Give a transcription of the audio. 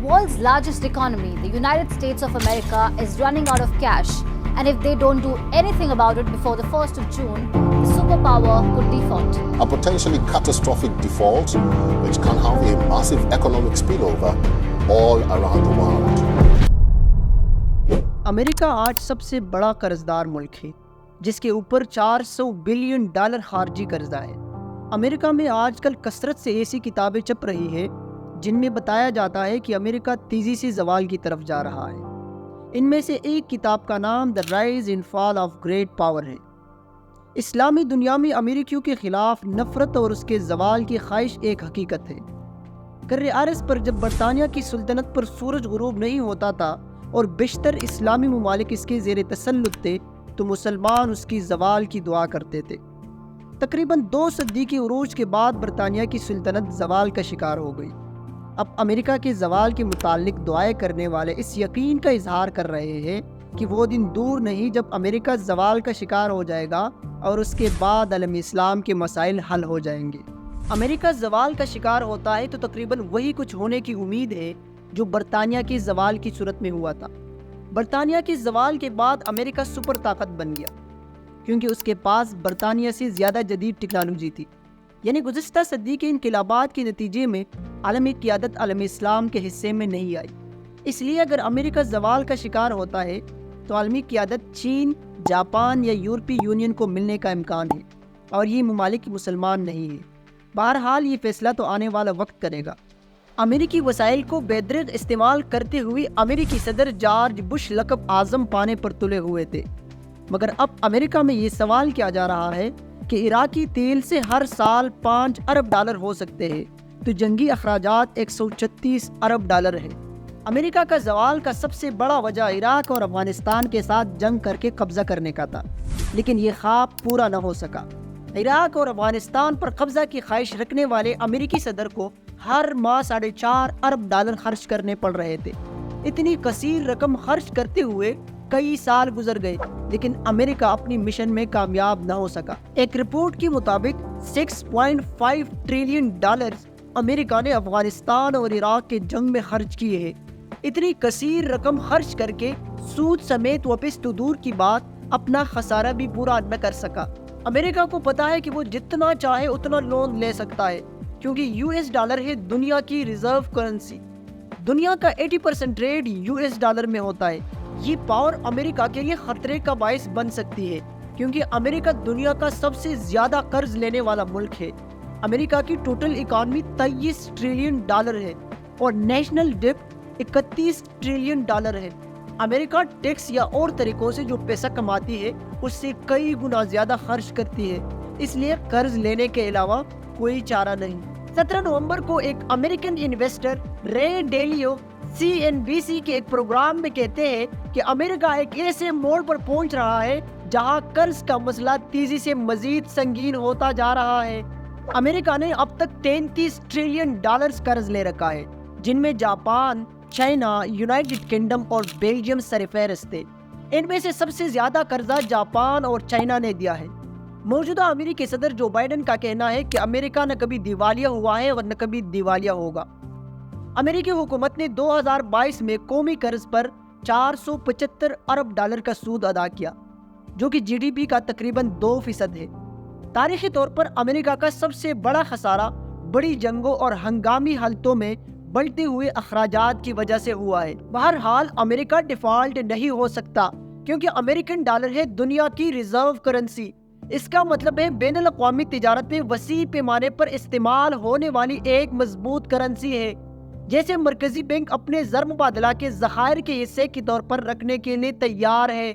world's largest economy, the United States of America, is running out of cash, and if they don't do anything about it before the 1st of June, the superpower could default. A potentially catastrophic default which can have a massive economic spillover all around the world. امریکہ آج سب سے بڑا قرضدار ملک ہے جس کے اوپر $400 billion خارجی قرضہ ہے۔ امریکہ میں آج کل کثرت سے ایسی کتابیں چھپ رہی ہیں جن میں بتایا جاتا ہے کہ امریکہ تیزی سے زوال کی طرف جا رہا ہے۔ ان میں سے ایک کتاب کا نام The Rise and Fall of Great Power ہے۔ اسلامی دنیا میں امریکیوں کے خلاف نفرت اور اس کے زوال کی خواہش ایک حقیقت ہے۔ کرۂ ارض پر جب برطانیہ کی سلطنت پر سورج غروب نہیں ہوتا تھا اور بیشتر اسلامی ممالک اس کے زیر تسلط تھے تو مسلمان اس کی زوال کی دعا کرتے تھے۔ تقریباً 2 صدی کے عروج کے بعد برطانیہ کی سلطنت زوال کا شکار ہو گئی۔ اب امریکہ کے زوال کے متعلق دعائیں کرنے والے اس یقین کا اظہار کر رہے ہیں کہ وہ دن دور نہیں جب امریکہ زوال کا شکار ہو جائے گا اور اس کے بعد عالم اسلام کے مسائل حل ہو جائیں گے۔ امریکہ زوال کا شکار ہوتا ہے تو تقریباً وہی کچھ ہونے کی امید ہے جو برطانیہ کے زوال کی صورت میں ہوا تھا۔ برطانیہ کے زوال کے بعد امریکہ سپر طاقت بن گیا کیونکہ اس کے پاس برطانیہ سے زیادہ جدید ٹیکنالوجی تھی۔ یعنی گزشتہ صدی کے انقلابات کے نتیجے میں عالمی قیادت عالم اسلام کے حصے میں نہیں آئی۔ اس لیے اگر امریکہ زوال کا شکار ہوتا ہے تو عالمی قیادت چین، جاپان یا یورپی یونین کو ملنے کا امکان ہے، اور یہ ممالک مسلمان نہیں ہیں۔ بہرحال یہ فیصلہ تو آنے والا وقت کرے گا۔ امریکی وسائل کو بے دریغ استعمال کرتے ہوئے امریکی صدر جارج بش لقب اعظم پانے پر تلے ہوئے تھے، مگر اب امریکہ میں یہ سوال کیا جا رہا ہے کہ عراقی تیل سے ہر سال $5 ارب ہو سکتے ہیں تو جنگی اخراجات $136 ارب ہے۔ امریکہ کا زوال کا سب سے بڑا وجہ عراق اور افغانستان کے ساتھ جنگ کر کے قبضہ کرنے کا تھا، لیکن یہ خواب پورا نہ ہو سکا۔ عراق اور افغانستان پر قبضہ کی خواہش رکھنے والے امریکی صدر کو ہر ماہ $4.5 ارب خرچ کرنے پڑ رہے تھے۔ اتنی کثیر رقم خرچ کرتے ہوئے کئی سال گزر گئے لیکن امریکہ اپنی مشن میں کامیاب نہ ہو سکا۔ ایک رپورٹ کے مطابق $6.5 ٹریلین امریکہ نے افغانستان اور عراق کے جنگ میں خرچ کیے ہیں۔ اتنی کثیر رقم خرچ کر کے سود سمیت واپس تو دور کی بات اپنا خسارہ بھی پورا نہ کر سکا۔ امریکہ کو پتا ہے کہ وہ جتنا چاہے اتنا لون لے سکتا ہے کیونکہ $US ہے دنیا کی ریزرو کرنسی۔ دنیا کا 80% ٹریڈ $US میں ہوتا ہے۔ یہ پاور امریکہ کے لیے خطرے کا باعث بن سکتی ہے کیونکہ امریکہ دنیا کا سب سے زیادہ قرض لینے والا ملک ہے۔ امریکہ کی ٹوٹل اکانومی $23 ٹریلین ہے اور نیشنل ڈیٹ $31 ٹریلین ہے۔ امریکہ ٹیکس یا اور طریقوں سے جو پیسہ کماتی ہے اس سے کئی گنا زیادہ خرچ کرتی ہے، اس لیے قرض لینے کے علاوہ کوئی چارہ نہیں۔ 17 نومبر کو ایک امریکن انویسٹر رے ڈیلیو CNBC کے ایک پروگرام میں کہتے ہیں کہ امریکہ ایک ایسے موڑ پر پہنچ رہا ہے جہاں قرض کا مسئلہ تیزی سے مزید سنگین ہوتا جا رہا ہے۔ امریکہ نے اب تک $33 ٹریلین قرض لے رکھا ہے، جن میں جاپان، چائنا، یونائیٹڈ کنگڈم اور بیلجیم سرفہرست تھے۔ ان میں سے سب سے زیادہ قرضہ جاپان اور چائنا نے دیا ہے۔ موجودہ امریکی صدر جو بائیڈن کا کہنا ہے کہ امریکہ نہ کبھی دیوالیہ ہوا ہے اور نہ کبھی دیوالیہ ہوگا۔ امریکی حکومت نے 2022 میں قومی قرض پر $475 ارب کا سود ادا کیا، جو کہ GDP کا تقریباً 2% ہے۔ تاریخی طور پر امریکہ کا سب سے بڑا خسارہ بڑی جنگوں اور ہنگامی حالتوں میں بڑھتے ہوئے اخراجات کی وجہ سے ہوا ہے۔ بہرحال امریکہ ڈیفالٹ نہیں ہو سکتا کیونکہ امریکن ڈالر ہے دنیا کی ریزرو کرنسی۔ اس کا مطلب ہے بین الاقوامی تجارت میں وسیع پیمانے پر استعمال ہونے والی ایک مضبوط کرنسی ہے، جیسے مرکزی بینک اپنے زر مبادلہ کے ذخائر کے حصے کے طور پر رکھنے کے لیے تیار ہے۔